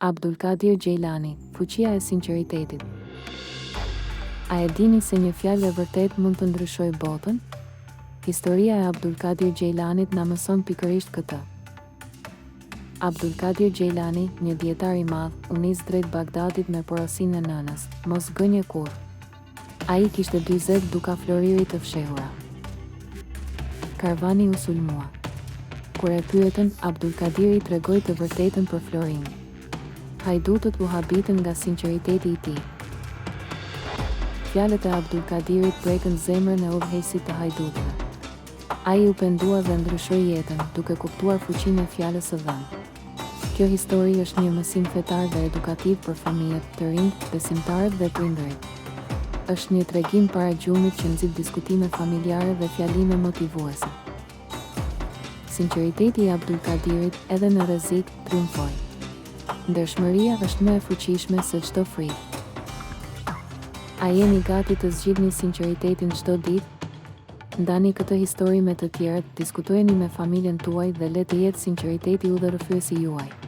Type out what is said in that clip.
Abdulkadir Gjeilani, fuqia e sinqeritetit. A e dini se një fjalë e vërtet mund të ndryshojë botën? Historia e Abdulkadir Gjeilanit na mëson pikërisht këtë. Abdulkadir Gjeilani, një dietar i madh, u nis drejt Bagdadit me porosinë e nënës, mos gënje kurrë. Ai kishte 40 duka floririt të fshehura. Karvani u sulmua. Kur e pyetën, Abdulkadiri tregoi të vërtetën për Florin. Hajdutët u habitën nga sinqeriteti i tij. Fjalët e Abdulkadirit prekën zemrën e udhëheqësit të hajdutëve. Ai u pendua dhe ndryshoi jetën, duke kuptuar fuqinë e fjalës së dhënë. Kjo histori është një mësim fetar dhe edukativ për familjet, të rinjt, besimtarët dhe prindërit. Është një tregim para gjumit që nxit diskutime familjare dhe fjalime motivuese. Sinqeriteti i Abdulkadirit, edhe në rrezik, triumfoi. Ndershmëria është më e fuqishme se çdo frikë. A jeni gati të zgjidhni sinqeritetin çdo ditë? Ndani këtë histori me të tjerët, diskutojeni me familjen tuaj dhe le të jetë sinqeriteti udhërrëfyesi juaj.